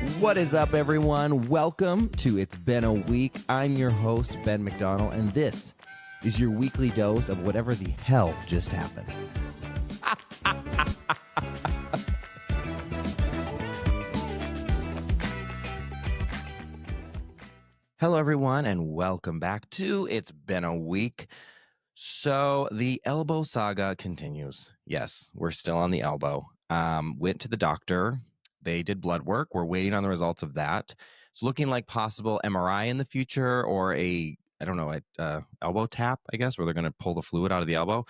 What is up, everyone? Welcome to It's Been a Week. I'm your host, Ben McDonald, and this is your weekly dose of whatever the hell just happened. Hello, everyone, and welcome back to It's Been a Week. So the elbow saga continues. Yes, we're still on the elbow. Went to the doctor. They did blood work. We're waiting on the results of that. It's looking like possible MRI in the future or elbow tap, I guess, where they're going to pull the fluid out of the elbow.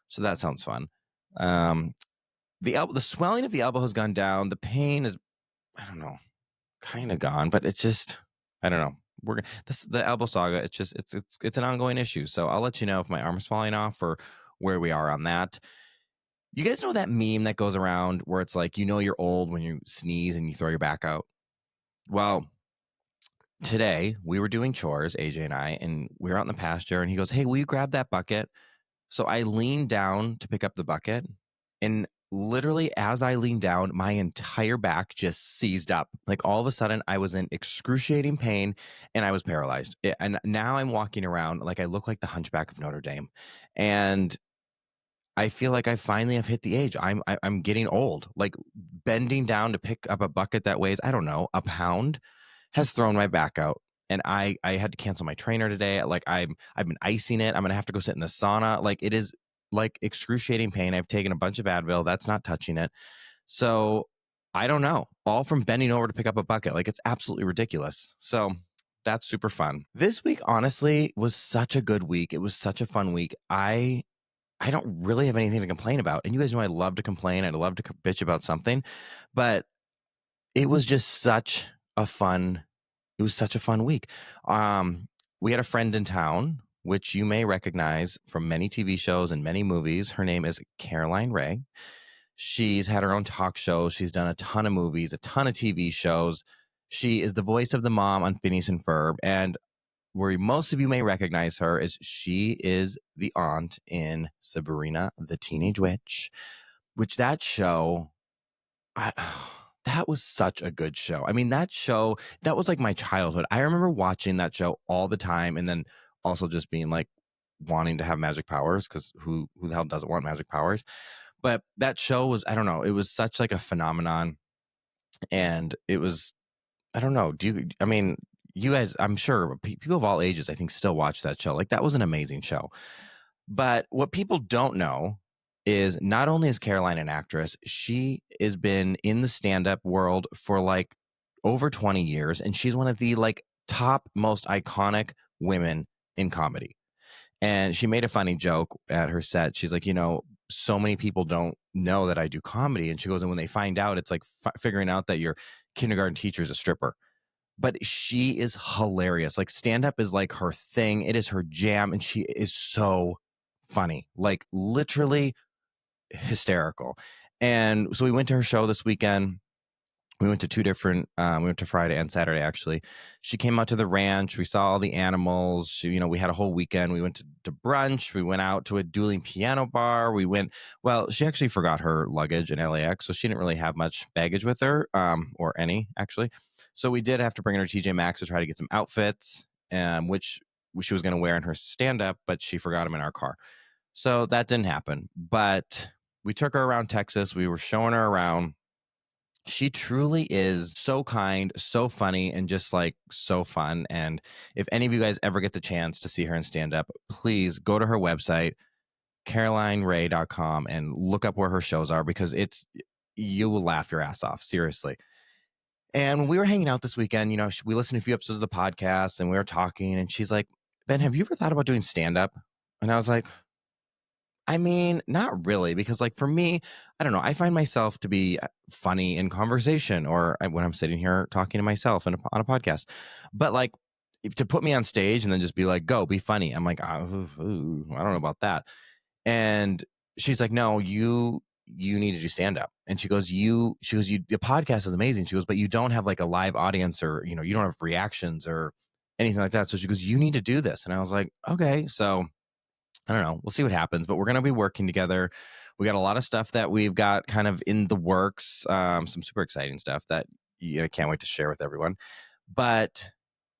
So that sounds fun. The swelling of the elbow has gone down. The pain is, kind of gone, but it's just, I don't know. The elbow saga. It's an ongoing issue. So I'll let you know if my arm's falling off or where we are on that. You guys know that meme that goes around where it's like, you're old when you sneeze and you throw your back out? Well, today we were doing chores, AJ and I, and we were out in the pasture, and he goes, "Hey, will you grab that bucket?" So I leaned down to pick up the bucket, and literally as I leaned down, my entire back just seized up. Like all of a sudden I was in excruciating pain and I was paralyzed. And now I'm walking around like I look like the Hunchback of Notre Dame. And I feel like I finally have hit the age. I'm getting old. Like bending down to pick up a bucket that weighs, I don't know, a pound has thrown my back out. And I had to cancel my trainer today. Like I've been icing it. I'm going to have to go sit in the sauna. Like it is like excruciating pain. I've taken a bunch of Advil. That's not touching it. So I don't know. All from bending over to pick up a bucket. Like it's absolutely ridiculous. So that's super fun. This week, honestly, was such a good week. It was such a fun week. I don't really have anything to complain about. And you guys know I love to complain. I'd love to bitch about something. But it was just such a fun week. We had a friend in town, which you may recognize from many TV shows and many movies. Her name is Caroline Rhea. She's had her own talk show. She's done a ton of movies, a ton of TV shows. She is the voice of the mom on Phineas and Ferb. And where most of you may recognize her is she is the aunt in Sabrina the Teenage Witch, which that show, that was such a good show. I mean, that show, that was like my childhood. I remember watching that show all the time and then also just being like wanting to have magic powers because who the hell doesn't want magic powers? But that show was, I don't know, it was such like a phenomenon. And it was, I don't know, you guys, I'm sure people of all ages, I think, still watch that show. Like that was an amazing show. But what people don't know is not only is Caroline an actress, she has been in the stand-up world for like over 20 years. And she's one of the like top most iconic women in comedy. And she made a funny joke at her set. She's like, so many people don't know that I do comedy. And she goes, and when they find out, it's like figuring out that your kindergarten teacher is a stripper. But she is hilarious. Like stand-up is like her thing. It is her jam. And she is so funny, like literally hysterical. And so we went to her show this weekend. We went to two different, we went to Friday and Saturday, actually. She came out to the ranch. We saw all the animals. We had a whole weekend. We went to brunch. We went out to a dueling piano bar. She actually forgot her luggage in LAX, so she didn't really have much baggage with her, or any, actually. So we did have to bring her to TJ Maxx to try to get some outfits, which she was going to wear in her stand-up, but she forgot them in our car. So that didn't happen. But we took her around Texas. We were showing her around. She truly is so kind, so funny, and just like so fun. And if any of you guys ever get the chance to see her in stand up, please go to her website, CarolineRhea.com, and look up where her shows are because you will laugh your ass off. Seriously. And when we were hanging out this weekend, we listened to a few episodes of the podcast and we were talking, and she's like, "Ben, have you ever thought about doing stand up?" And I was like, I mean, not really, because like for me, I don't know. I find myself to be funny in conversation or when I'm sitting here talking to myself on a podcast. But like to put me on stage and then just be like, go be funny. I'm like, I don't know about that. And she's like, no, you need to do stand up. And she goes, the podcast is amazing. She goes, but you don't have like a live audience or, you don't have reactions or anything like that. So she goes, you need to do this. And I was like, okay, so I don't know. We'll see what happens, but we're going to be working together. We got a lot of stuff that we've got kind of in the works. Some super exciting stuff that I can't wait to share with everyone. But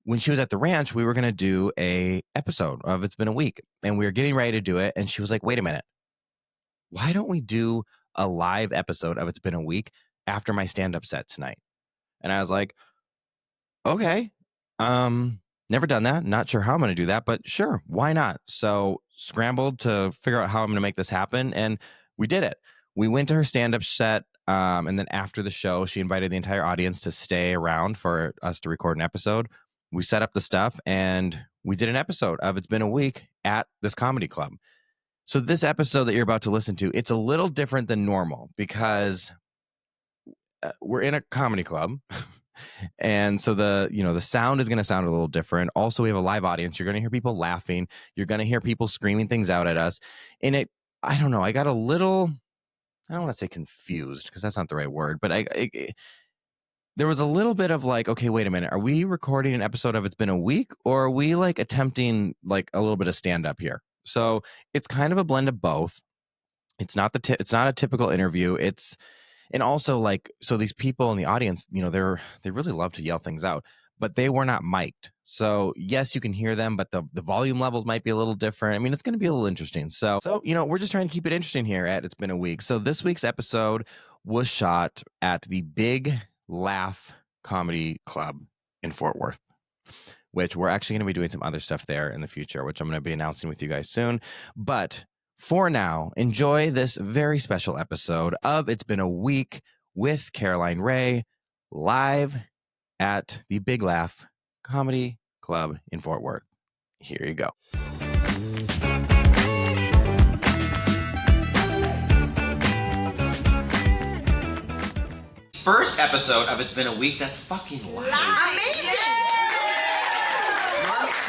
when she was at the ranch, we were going to do a episode of It's Been a Week, and we were getting ready to do it. And she was like, wait a minute, why don't we do a live episode of It's Been a Week after my stand-up set tonight? And I was like, okay, never done that. Not sure how I'm going to do that, but sure, why not? So scrambled to figure out how I'm going to make this happen, and we did it. We went to her stand-up set, and then after the show, she invited the entire audience to stay around for us to record an episode. We set up the stuff, and we did an episode of It's Been a Week at this comedy club. So this episode that you're about to listen to, it's a little different than normal because we're in a comedy club. And so the sound is going to sound a little different. Also, we have a live audience. You're going to hear people laughing. You're going to hear people screaming things out at us. And I don't know, I got a little, I don't want to say confused because that's not the right word, but there was a little bit of like, okay, wait a minute. Are we recording an episode of It's Been a Week, or are we like attempting like a little bit of stand up here? So it's kind of a blend of both. It's not it's not a typical interview. And also, like, so these people in the audience, they really love to yell things out, but they were not mic'd. So yes, you can hear them, but the volume levels might be a little different. I mean, it's going to be a little interesting. So we're just trying to keep it interesting here at It's Been a Week. So this week's episode was shot at the Big Laugh Comedy Club in Fort Worth, which we're actually going to be doing some other stuff there in the future, which I'm going to be announcing with you guys soon. But for now, enjoy this very special episode of It's Been a Week with Caroline Rhea live at the Big Laugh Comedy Club in Fort Worth. Here you go. First episode of It's Been a Week that's fucking live. Amazing!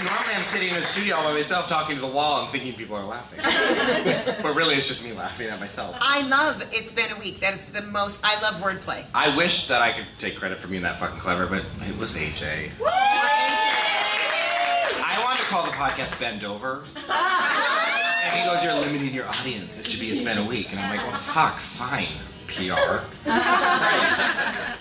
Normally I'm sitting in a studio all by myself talking to the wall and thinking people are laughing. But really it's just me laughing at myself. I love It's Been a Week. That is the most, I love wordplay. I wish that I could take credit for being that fucking clever, but it was AJ. Woo! I wanted to call the podcast Bend Over. And he goes, you're limiting your audience. It should be It's Been a Week. And I'm like, well, fuck, fine, PR. Christ.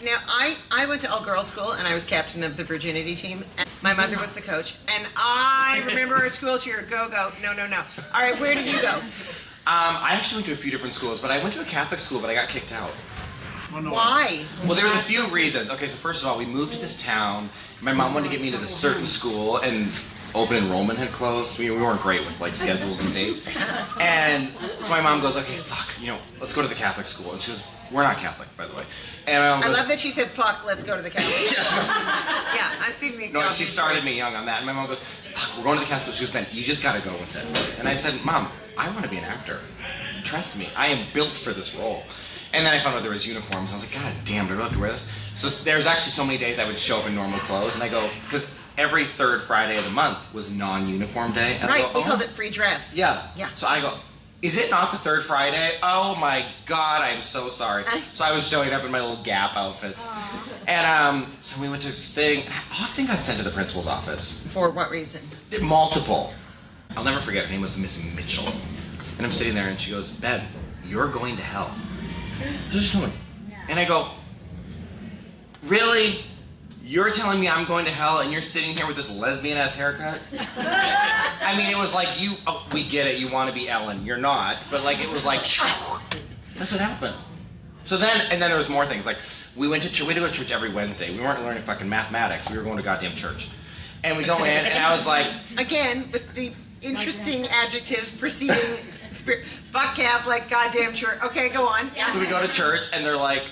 Now, I went to all-girls school, and I was captain of the virginity team. And my mother was the coach. And I remember our school cheer, go, go, no, no, no. All right, where did you go? I actually went to a few different schools, but I went to a Catholic school, but I got kicked out. Why? Well, there was a few reasons. Okay, so first of all, we moved to this town. My mom wanted to get me into this certain school, and open enrollment had closed. We weren't great with like schedules and dates. And so my mom goes, okay, fuck, let's go to the Catholic school. And she goes, we're not Catholic, by the way. And my mom goes, I love that she said, fuck, let's go to the Catholic school. Yeah, I see me. No, she started me young on that. And my mom goes, fuck, we're going to the Catholic school. She goes, Ben, you just gotta go with it. And I said, Mom, I want to be an actor. Trust me, I am built for this role. And then I found out there was uniforms. I was like, God damn, do I really have to wear this? So there's actually so many days I would show up in normal clothes, and I go, because every third Friday of the month was non-uniform day. And right, I go, we called it free dress. Yeah. Yeah. So I go, is it not the third Friday? Oh my God, I'm so sorry. So I was showing up in my little Gap outfits. And so we went to this thing, and I often got sent to the principal's office. For what reason? Multiple. I'll never forget, her name was Miss Mitchell. And I'm sitting there and she goes, Ben, you're going to hell. Just tell me. And I go, really? You're telling me I'm going to hell and you're sitting here with this lesbian ass haircut? I mean, it was like we get it, you want to be Ellen. You're not, but like it was like, that's what happened. So then there was more things. Like we went to church, we had to go to church every Wednesday. We weren't learning fucking mathematics. We were going to goddamn church. And we go in and I was like. Again, with the interesting adjectives preceding spirit. Fuck Catholic, goddamn church. Okay, go on. Yeah. So we go to church and they're like,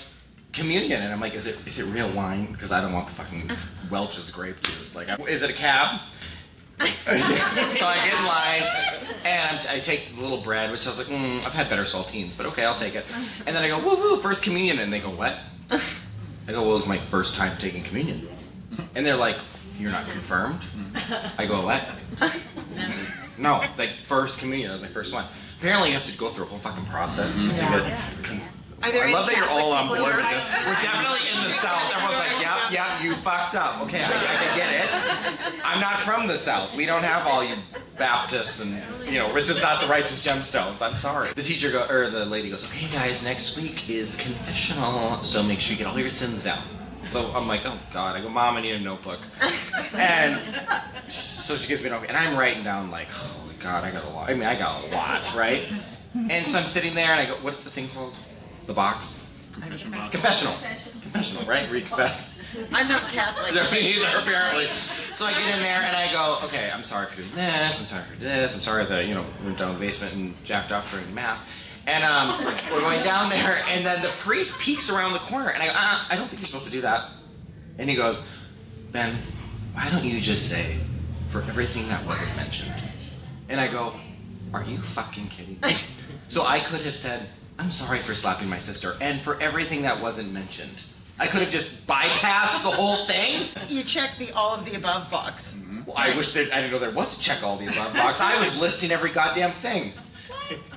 communion, and I'm like, is it real wine? Because I don't want the fucking Welch's grape juice. Like, is it a cab? So I get in line and I take the little bread, which I was like, I've had better saltines, but okay, I'll take it. And then I go, woo woo, first communion, and they go, what? I go, well, it was my first time taking communion. And they're like, you're not confirmed? I go, what? No, like first communion, that was my first one. Apparently you have to go through a whole fucking process to get I love that you're all on board with this. We're definitely in the South. Everyone's like, yep, you fucked up. Okay, I get it. I'm not from the South. We don't have all you Baptists and, this is not the righteous gemstones. I'm sorry. The the lady goes, okay guys, next week is confessional, so make sure you get all your sins down. So I'm like, oh God. I go, Mom, I need a notebook. And so she gives me a notebook, and I'm writing down like, oh God, I got a lot. I got a lot, right? And so I'm sitting there, and I go, what's the thing called? The box? Confessional, right? Where you confess. I'm not Catholic. Either, apparently. So I get in there and I go, okay, I'm sorry for doing this, I'm sorry for this, I'm sorry that, we went down to the basement and jacked off during Mass. And we're going down there, and then the priest peeks around the corner, and I go, I don't think you're supposed to do that. And he goes, Ben, why don't you just say, for everything that wasn't mentioned? And I go, are you fucking kidding me? So I could have said, I'm sorry for slapping my sister, and for everything that wasn't mentioned. I could have just bypassed the whole thing. You checked the all of the above box. Mm-hmm. Well, I wish I didn't know there was a check all the above box. I was listing every goddamn thing.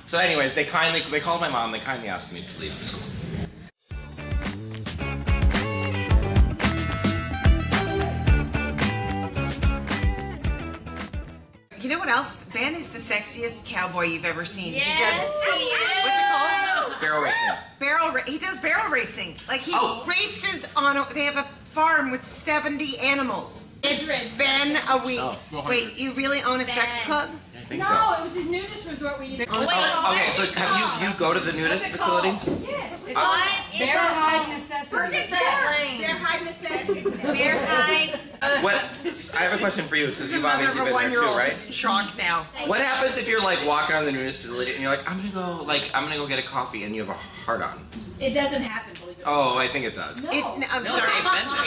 So anyways, they called my mom, they kindly asked me to leave the school. You know what else? Ben is the sexiest cowboy you've ever seen. Yes, he does. he is. What's it called? Barrel racing. He does barrel racing. Like he races on. They have a farm with 70 animals. It's Ben a week. Oh, wait, you really own a sex club? I think No, so. it was a nudist resort we used to go. Oh, okay, so have you go to the nudist facility? Yes. It's Bear Hide Necessities. Bear Hide Necessities. Bear Hide. What? I have a question for you, since you've obviously been there too, right? Shocked now. What happens if you're like walking around the nudist facility and you're like, I'm gonna go get a coffee, and you have a heart on? It doesn't happen, believe it or Oh, I think it does. not. I'm sorry,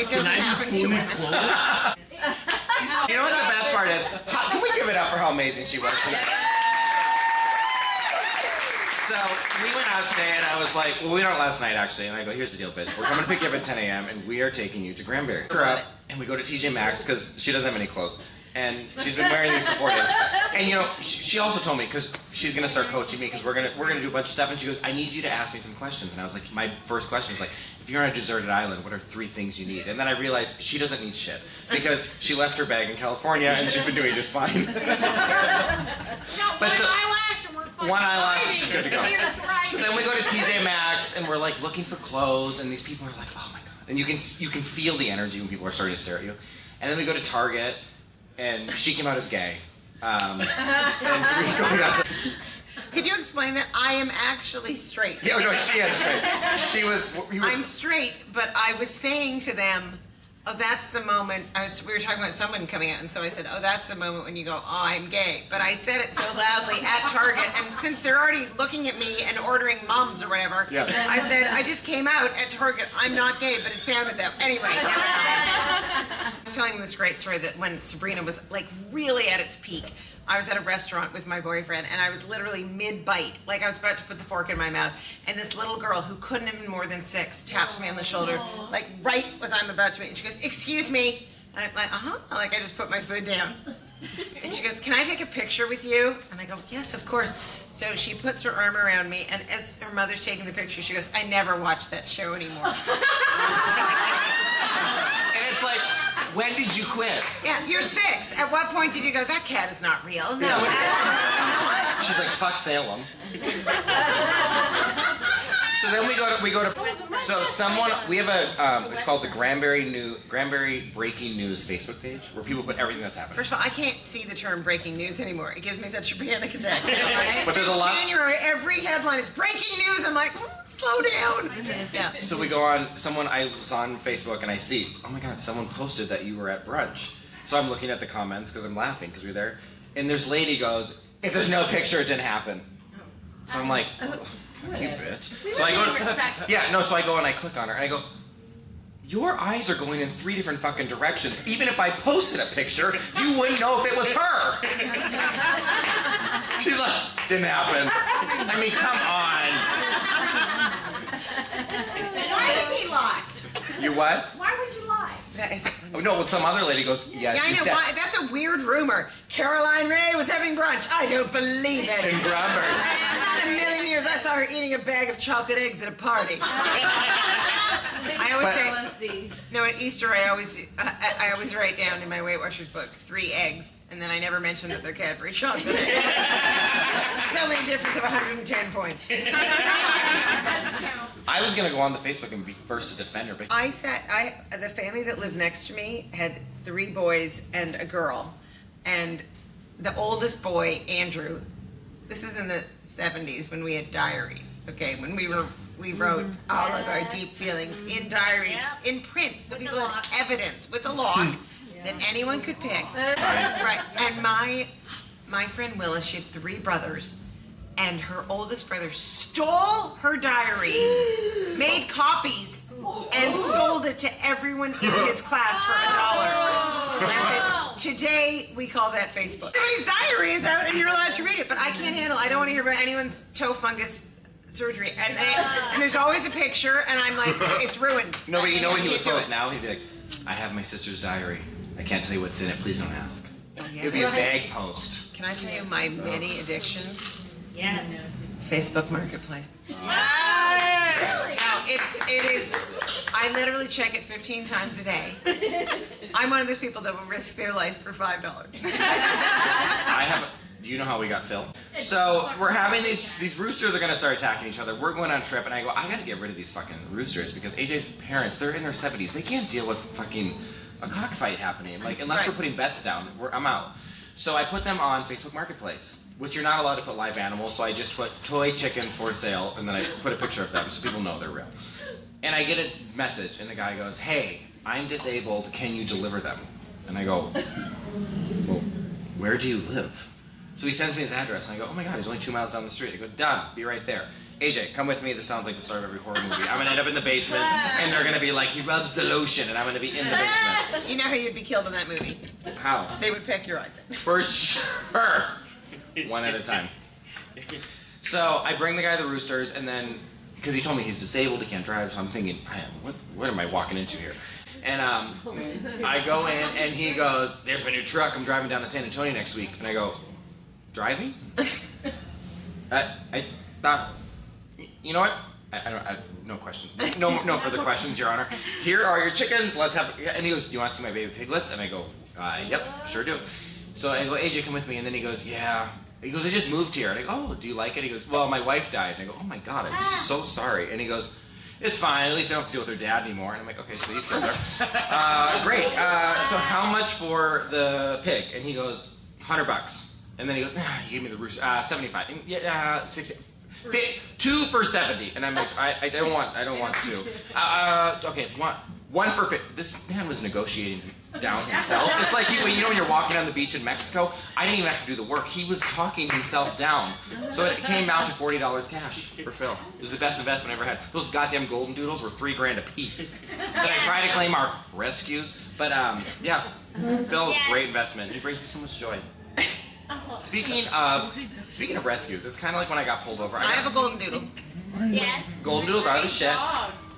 it doesn't happen to women. You know what the best part is? Can we give it up for how amazing she was tonight? So we went out today, and I was like, well, we went out last night actually, and I go, here's the deal, bitch. We're coming to pick you up at 10 a.m. and we are taking you to Granbury. Her up, and we go to TJ Maxx because she doesn't have any clothes, and she's been wearing these for 4 days. And she also told me, because she's gonna start coaching me, because we're gonna do a bunch of stuff, and she goes, I need you to ask me some questions. And I was like, my first question was like, if you're on a deserted island, what are 3 things you need? And then I realized she doesn't need shit, because she left her bag in California and she's been doing just fine. One eyelash is just good to go. So then we go to TJ Maxx and we're like looking for clothes, and these people are like, oh my God. And you can feel the energy when people are starting to stare at you. And then we go to Target, and she came out as gay. And so we go down to... Could you explain that? I am actually straight. Yeah, no, she is straight. I'm straight, but I was saying to them, oh, that's the moment. We were talking about someone coming out, and so I said, oh, that's the moment when you go, oh, I'm gay. But I said it so loudly at Target, and since they're already looking at me and ordering Mums or whatever, I said, I just came out at Target. I'm not gay, but it sounded that. Anyway, I was telling them this great story that when Sabrina was like really at its peak, I was at a restaurant with my boyfriend, and I was literally mid-bite, like I was about to put the fork in my mouth, and this little girl who couldn't have been more than 6 taps me on the shoulder, like right as I'm about to eat, and she goes, excuse me, and I'm like, like I just put my food down. And she goes, can I take a picture with you? And I go, yes, of course. So she puts her arm around me, and as her mother's taking the picture, she goes, I never watch that show anymore. And it's like, when did you quit? Yeah, you're 6. At what point did you go, that cat is not real? No. Yeah. She's like, fuck Salem. So then we go to we have a, it's called the Granbury Breaking News Facebook page, where people put everything that's happening. First of all, I can't see the term breaking news anymore. It gives me such a panic attack. But there's a lot. January, every headline is breaking news. I'm like, slow down. Yeah. So we go on, I was on Facebook and I see, oh my God, someone posted that you were at brunch. So I'm looking at the comments because I'm laughing because we're there. And this lady goes, if there's no picture, it didn't happen. So I'm like, oh, fuck you, bitch. So I go, so I go and I click on her and I go, your eyes are going in 3 different fucking directions. Even if I posted a picture, you wouldn't know if it was her. She's like, didn't happen. I mean, come on. Why did he lie? You what? Why would you lie? Oh no, when some other lady goes, yeah, I she's know. dead. Why? That's a weird rumor. Caroline Rhea was having brunch. I don't believe it. In Granbury. Not in a million years. I saw her eating a bag of chocolate eggs at a party. I always say, no, at Easter I always write down in my Weight Watchers book 3 eggs, and then I never mention that they're Cadbury chocolate eggs. It's only a difference of 110 points. I was gonna go on the Facebook and be first to defend her, but The family that lived next to me had 3 boys and a girl, and the oldest boy, Andrew, this is in the 70s when we had diaries, okay, when we wrote all of our deep feelings in diaries, in print, so people had evidence with a log that anyone could pick. Right, and my friend Willis, she had 3 brothers, and her oldest brother stole her diary, made copies, and sold it to everyone in his class for $1. And I said, today we call that Facebook. Everybody's diary is out and you're allowed to read it, but I can't handle it. I don't want to hear about anyone's toe fungus surgery. And there's always a picture, and I'm like, it's ruined. no, but you know what he would post now? He'd be like, I have my sister's diary. I can't tell you what's in it. Please don't ask. Oh, yeah. It would be a vague post. Can I tell you my many addictions? Yes. Facebook Marketplace. Yes. No, it is. I literally check it 15 times a day. I'm one of those people that will risk their life for $5. Do you know how we got Phil? So we're having these roosters are gonna start attacking each other. We're going on a trip, and I go, I gotta get rid of these fucking roosters because AJ's parents, they're in their 70s. They can't deal with fucking a cockfight happening. Like unless we're putting bets down, I'm out. So I put them on Facebook Marketplace, which you're not allowed to put live animals. So I just put toy chickens for sale, and then I put a picture of them so people know they're real. And I get a message, and the guy goes, hey, I'm disabled, can you deliver them? And I go, well, where do you live? So he sends me his address, and I go, oh my God, he's only 2 miles down the street. I go, done, be right there. AJ, come with me, this sounds like the start of every horror movie. I'm gonna end up in the basement, and they're gonna be like, he rubs the lotion, and I'm gonna be in the basement. You know how you'd be killed in that movie? How? They would peck your eyes out. For sure. One at a time. So I bring the guy the roosters, and then, because he told me he's disabled, he can't drive, so I'm thinking, man, what am I walking into here? And I go in, and he goes, there's my new truck, I'm driving down to San Antonio next week. And I go, driving? I thought, you know what? No questions. No further questions, Your Honor. Here are your chickens, let's have, and he goes, do you want to see my baby piglets? And I go, yep, sure do. So I go, AJ, come with me, and then he goes, yeah. He goes, I just moved here. And I go, oh, do you like it? He goes, well, my wife died. And I go, oh my God, I'm so sorry. And he goes, it's fine, at least I don't have to deal with her dad anymore. And I'm like, okay, so you killed her. Great, so how much for the pig? And he goes, $100. And then he goes, nah, you gave me the rooster, 75. And, yeah, 60. 2 for 70. And I'm like, I don't want 2. Okay, one for 50. This man was negotiating down himself. It's like, you know when you're walking on the beach in Mexico? I didn't even have to do the work. He was talking himself down. So it came out to $40 cash for Phil. It was the best investment I ever had. Those goddamn golden doodles were $3 a piece. That I try to claim are rescues. But yeah, Phil's a great investment. He brings me so much joy. Speaking of rescues, it's kind of like when I got pulled over. I have a golden doodle. Yes. Golden doodles are the shit.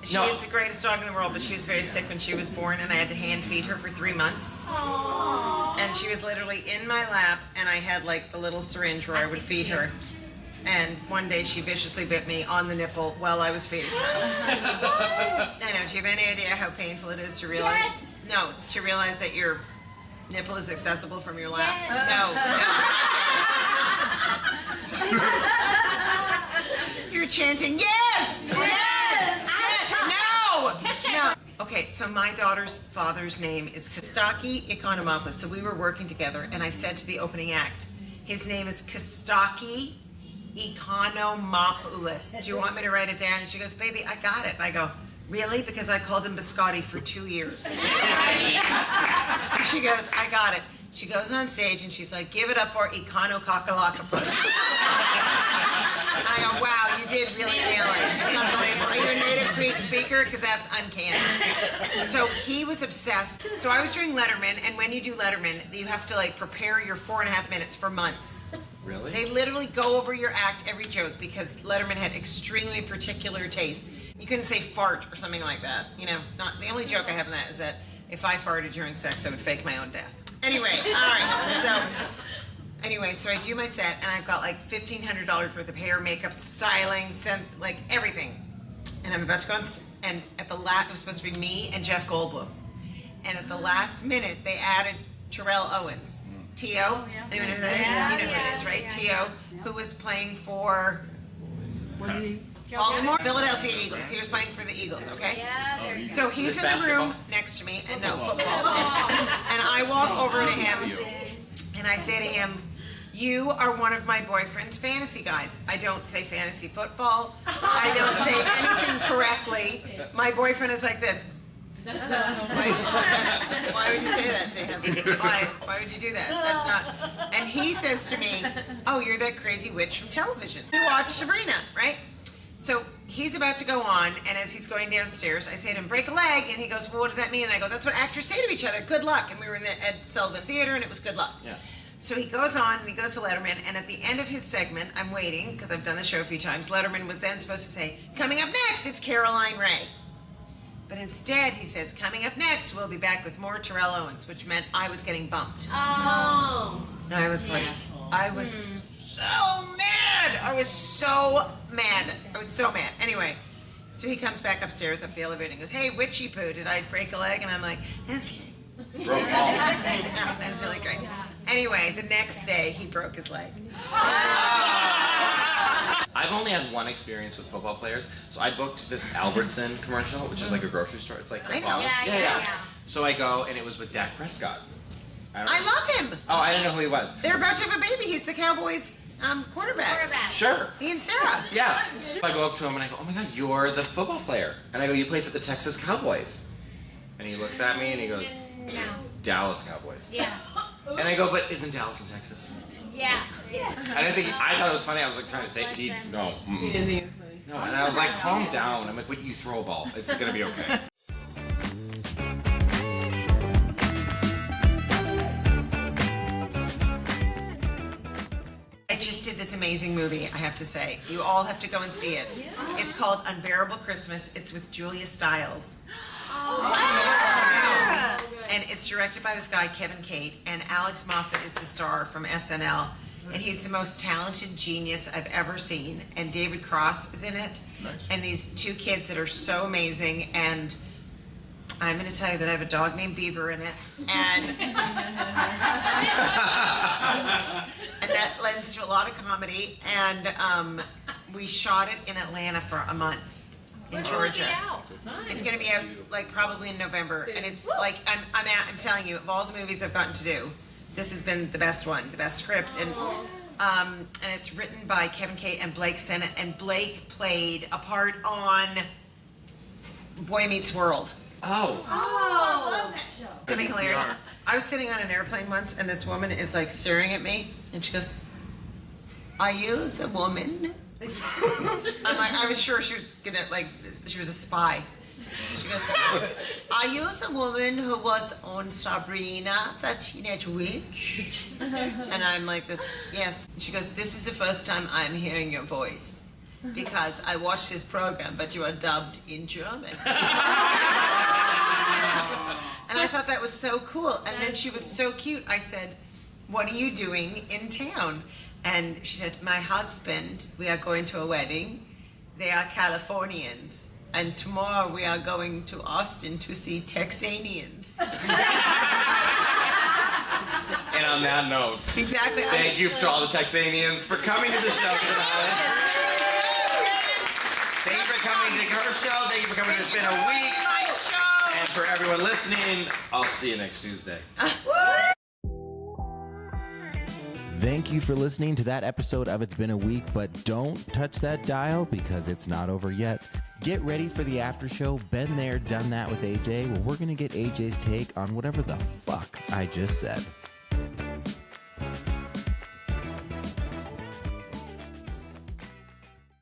She is the greatest dog in the world, but she was very sick when she was born, and I had to hand feed her for 3 months. Aww. And she was literally in my lap, and I had like the little syringe where I would feed her. And one day she viciously bit me on the nipple while I was feeding her. I know. Do you have any idea how painful it is to realize? Yes. No, to realize that your nipple is accessible from your lap. Yes. No. You're chanting, yes! Yes! No! Okay, so my daughter's father's name is Kostaki Economopoulos. So we were working together, and I said to the opening act, his name is Kostaki Economopoulos. Do you want me to write it down? And she goes, baby, I got it. And I go, really? Because I called him Biscotti for 2 years. She goes, I got it. She goes on stage and she's like, give it up for Econocockalockapus. I go, wow, you did really nail it. It's unbelievable. Are you a native Greek speaker? Because that's uncanny. So he was obsessed. So I was doing Letterman, and when you do Letterman, you have to like prepare your 4.5 minutes for months. Really? They literally go over your act, every joke, because Letterman had extremely particular taste. You couldn't say fart or something like that. You know, not the only joke I have in that is that if I farted during sex, I would fake my own death. Anyway, all right, so Anyway, so I do my set, and I've got like $1,500 worth of hair, makeup, styling, sense, like everything. And I'm about to go on, and at the last, it was supposed to be me and Jeff Goldblum. And at the last minute, they added Terrell Owens. T.O. Anyone know who that is? You know who it is, right? T.O., who was playing for Baltimore, Philadelphia Eagles. He was playing for the Eagles, okay? Yeah. So he's in the room next to me, and no, football. And I walk over to him, and I say to him, you are one of my boyfriend's fantasy guys. I don't say fantasy football. I don't say anything correctly. My boyfriend is like this. Why would you say that to him? Why would you do that? That's not. And he says to me, oh, you're that crazy witch from television. We watched Sabrina, right? So he's about to go on, and as he's going downstairs, I say to him, break a leg, and he goes, well, what does that mean? And I go, that's what actors say to each other, good luck. And we were in the Ed Sullivan Theater, and it was good luck. Yeah. So he goes on, and he goes to Letterman, and at the end of his segment, I'm waiting, because I've done the show a few times, Letterman was then supposed to say, coming up next, it's Caroline Rhea. But instead, he says, coming up next, we'll be back with more Terrell Owens, which meant I was getting bumped. Oh. And I was like, I was so mad. I was so mad. I was so mad. Anyway, so he comes back upstairs up the elevator and goes, hey, witchy poo, did I break a leg? And I'm like, that's Broke all. yeah, that's really great. Anyway, the next day, he broke his leg. I've only had one experience with football players. So I booked this Albertson commercial, which is like a grocery store. It's like I know. Yeah. So I go, and it was with Dak Prescott. I love him. Oh, I didn't know who he was. They're about to have a baby. He's the Cowboys quarterback. Sure. He and Sarah. Yeah. So I go up to him and I go, oh my God, you're the football player. And I go, you play for the Texas Cowboys. And he looks at me and he goes, No. Dallas Cowboys. Yeah. And I go, but isn't Dallas in Texas? Yeah. I didn't think, I thought it was funny. I was like trying to say, no. He didn't think it was funny. No, and I was like, calm down. I'm like, but you throw a ball. It's going to be okay. I just did this amazing movie, I have to say. You all have to go and see it. It's called Unbearable Christmas. It's with Julia Stiles. And it's directed by this guy, Kevin Cate, and Alex Moffat is the star from SNL. And he's the most talented genius I've ever seen. And David Cross is in it. Nice. And these two kids that are so amazing. And I'm going to tell you that I have a dog named Beaver in it. And, and that lends to a lot of comedy. And we shot it in Atlanta for a month. In Georgia. It's going to be out like probably in November, and it's like I'm telling you, of all the movies I've gotten to do, this has been the best one, the best script, and it's written by Kevin Cate and Blake Sennett, and Blake played a part on Boy Meets World. Oh. I love that show. Something hilarious. I was sitting on an airplane once, and this woman is like staring at me, and she goes, "Are you a woman?" I'm like, I was sure she was gonna she was a spy. She goes, "Are you the woman who was on Sabrina, the Teenage Witch?" And I'm like, "This, yes." And she goes, "This is the first time I'm hearing your voice because I watched this program, but you are dubbed in German." And I thought that was so cool. And then she was so cute. I said, "What are you doing in town?" And she said, "My husband, we are going to a wedding. They are Californians. And tomorrow we are going to Austin to see Texanians." And on that note, Exactly. thank you to all the Texanians for coming to the show tonight. Thank you for coming to her show. Thank you for coming. It's been a week. My show. And for everyone listening, I'll see you next Tuesday. Thank you for listening to that episode of It's Been a Week, but don't touch that dial because it's not over yet. Get ready for the after show. Been there, done that with AJ. Well, we're going to get AJ's take on whatever the fuck I just said.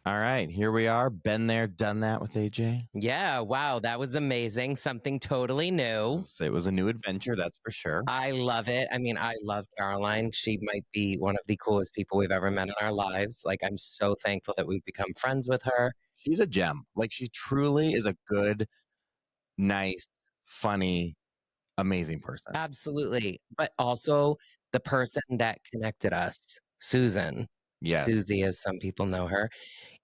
All right, here we are. Been there, done that with AJ. Yeah, wow, that was amazing. Something totally new. So it was a new adventure, that's for sure. I love it. I mean, I love Caroline. She might be one of the coolest people we've ever met in our lives. Like, I'm so thankful that we've become friends with her. She's a gem. Like, she truly is a good, nice, funny, amazing person. Absolutely. But also, the person that connected us, Susan, Yes. Susie, as some people know her,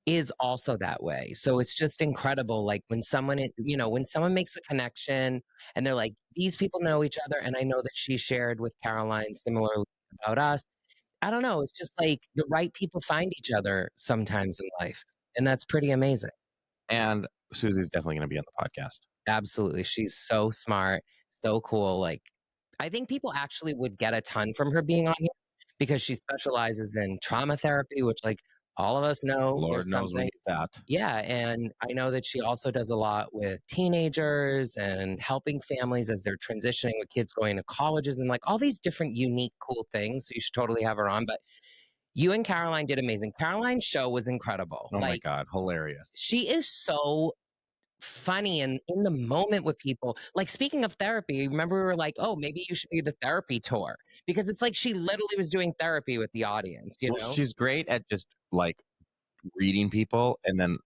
is also that way. So it's just incredible. Like when someone, when someone makes a connection and they're like, these people know each other. And I know that she shared with Caroline similarly about us. I don't know. It's just like the right people find each other sometimes in life. And that's pretty amazing. And Susie's definitely going to be on the podcast. Absolutely. She's so smart, so cool. Like, I think people actually would get a ton from her being on here because she specializes in trauma therapy, which, like, all of us know Lord there's knows we something. need that. Yeah. And I know that she also does a lot with teenagers and helping families as they're transitioning with kids going to colleges and like all these different unique, cool things. So you should totally have her on. But you and Caroline did amazing. Caroline's show was incredible. Oh my Like, God, hilarious. she is so funny and in the moment with people. Like, speaking of therapy, remember we were like, oh, maybe you should be the therapy tour because it's like she literally was doing therapy with the audience, Well, she's great at just like reading people and then,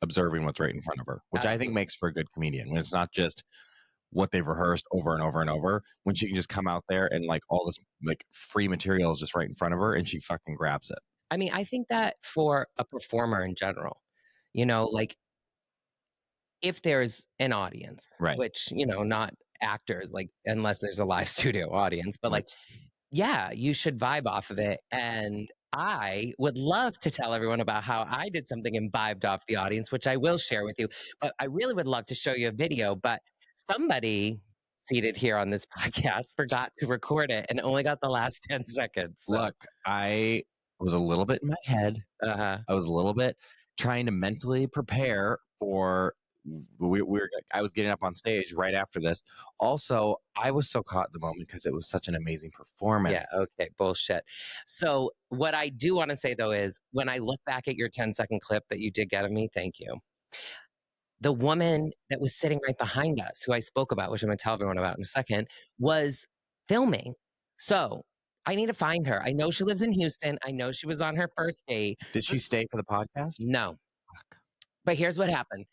observing what's right in front of her, which I think Absolutely. makes for a good comedian when it's not just what they've rehearsed over and over and over. When she can just come out there and like all this like free material is just right in front of her and she fucking grabs it. I mean, I think that for a performer in general, like if there's an audience, Right. which, not actors, like unless there's a live studio audience, but like, yeah, you should vibe off of it. And I would love to tell everyone about how I did something and vibed off the audience, which I will share with you. But I really would love to show you a video. But somebody seated here on this podcast forgot to record it and only got the last 10 seconds. So. Look, I was a little bit in my head. Uh-huh. I was a little bit trying to mentally prepare for I was getting up on stage right after this. Also, I was so caught in the moment because it was such an amazing performance. Yeah, okay, bullshit. So what I do want to say though is when I look back at your 10-second clip that you did get of me, thank you. The woman that was sitting right behind us, who I spoke about, which I'm going to tell everyone about in a second, was filming. So I need to find her. I know she lives in Houston. I know she was on her first date. Did she stay for the podcast? No. Fuck. But here's what happened.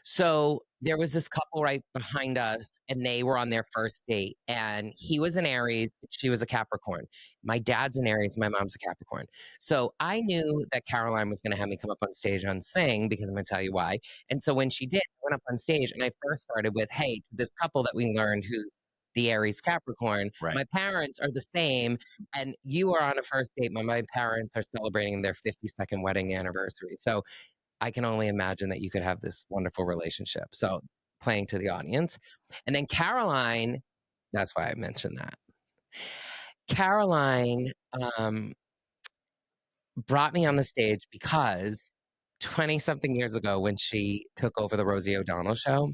So there was this couple right behind us, and they were on their first date. And he was an Aries, she was a Capricorn. My dad's an Aries, my mom's a Capricorn. So I knew that Caroline was going to have me come up on stage and sing because I'm going to tell you why. And so when she did, I went up on stage and I first started with, hey, to this couple that we learned who's the Aries Capricorn, Right. my parents are the same, and you are on a first date. My parents are celebrating their 52nd wedding anniversary. So I can only imagine that you could have this wonderful relationship. So playing to the audience. And then Caroline, that's why I mentioned that. Caroline brought me on the stage because 20 something years ago when she took over the Rosie O'Donnell show,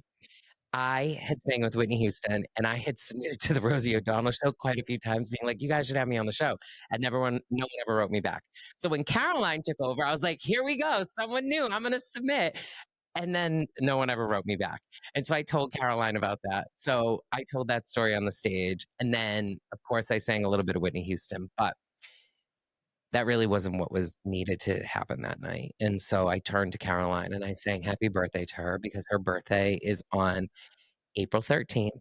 I had sang with Whitney Houston and I had submitted to the Rosie O'Donnell show quite a few times, being like, you guys should have me on the show. And no one ever wrote me back. So when Caroline took over, I was like, here we go. Someone new. I'm going to submit. And then no one ever wrote me back. And so I told Caroline about that. So I told that story on the stage. And then, of course, I sang a little bit of Whitney Houston, but that really wasn't what was needed to happen that night. And so I turned to Caroline and I sang happy birthday to her because her birthday is on April 13th.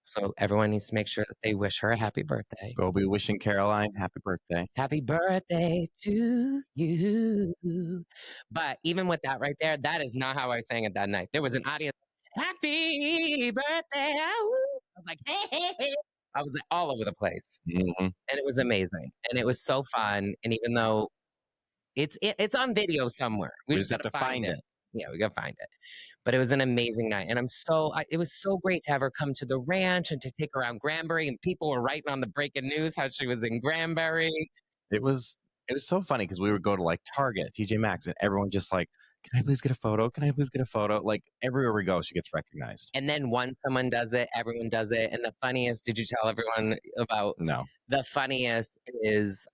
So everyone needs to make sure that they wish her a happy birthday. Go be wishing Caroline happy birthday. Happy birthday to you. But even with that right there, that is not how I sang it that night. There was an audience, happy birthday. I was like, hey, hey, hey. I was all over the place. Mm-hmm. And it was amazing. And it was so fun. And even though it's on video somewhere, we just got to find it. Yeah, we got to find it. But it was an amazing night. And it was so great to have her come to the ranch and to take her around Granbury. And people were writing on the breaking news how she was in Granbury. It was so funny because we would go to like Target, TJ Maxx, and everyone just like, can I please get a photo? Can I please get a photo? Like everywhere we go, she gets recognized. And then once someone does it, everyone does it. And the funniest, did you tell everyone about? No. The funniest is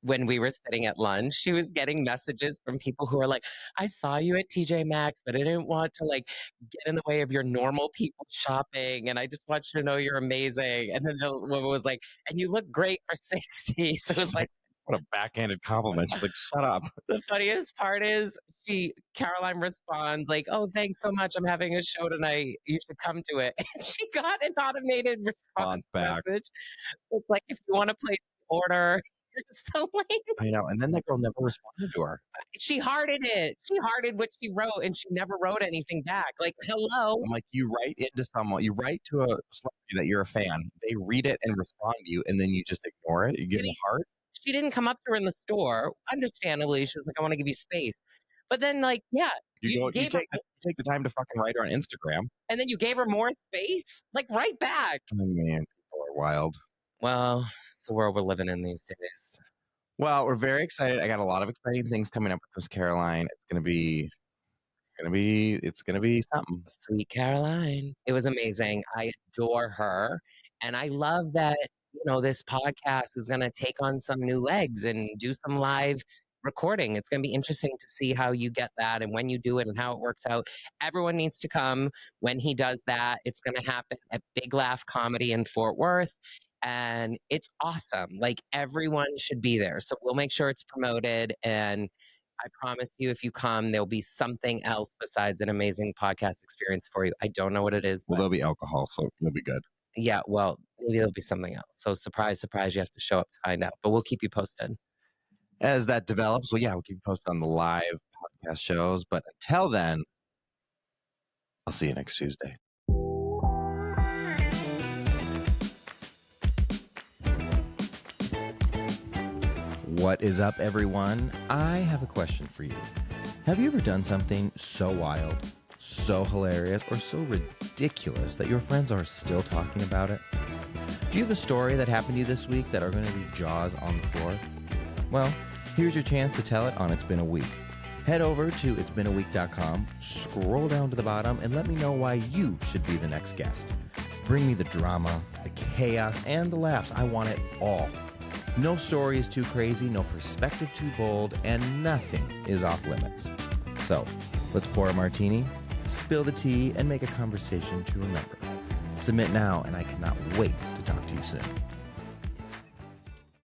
when we were sitting at lunch, she was getting messages from people who were like, I saw you at TJ Maxx, but I didn't want to like get in the way of your normal people shopping. And I just want you to know you're amazing. And then the woman was like, and you look great for 60. So it was like, What a backhanded compliment. She's like, shut up. The funniest part is Caroline responds like, "Oh, thanks so much. I'm having a show tonight. You should come to it." And she got an automated response Response back. message. It's like, if you want to place the order, here's the link. I know. And then that girl never responded to her. She hearted it. She hearted what she wrote, and she never wrote anything back. Like, hello. I'm like, you write into someone, you write to a celebrity that you're a fan. They read it and respond to you, and then you just ignore it. You give them a heart. She didn't come up to her in the store. Understandably, she was like, "I want to give you space." But then, like, yeah, You gave her, take the time to fucking write her on Instagram. and then you gave her more space, like right back. Oh, man, people are wild. Well, it's the world we're living in these days. Well, we're very excited. I got a lot of exciting things coming up with Miss Caroline. It's gonna be something. Sweet Caroline. It was amazing. I adore her. And I love that, this podcast is going to take on some new legs and do some live recording. It's going to be interesting to see how you get that and when you do it and how it works out. Everyone needs to come when he does that. It's going to happen at Big Laugh Comedy in Fort Worth. And it's awesome. Like, everyone should be there. So we'll make sure it's promoted. And I promise you, if you come, there'll be something else besides an amazing podcast experience for you. I don't know what it is. Well, there'll be alcohol, so you'll be good. Yeah, well, maybe there'll be something else. So surprise, surprise, you have to show up to find out. But we'll keep you posted. As that develops, well, yeah, we'll keep you posted on the live podcast shows. But until then, I'll see you next Tuesday. What is up, everyone? I have a question for you. Have you ever done something so wild, so hilarious, or so ridiculous that your friends are still talking about it? Do you have a story that happened to you this week that are going to leave jaws on the floor? Well, here's your chance to tell it on It's Been a Week. Head over to itsbeenaweek.com, scroll down to the bottom, and let me know why you should be the next guest. Bring me the drama, the chaos, and the laughs. I want it all. No story is too crazy, no perspective too bold, and nothing is off limits. So, let's pour a martini, spill the tea, and make a conversation to remember. Submit now, and I cannot wait to talk to you soon.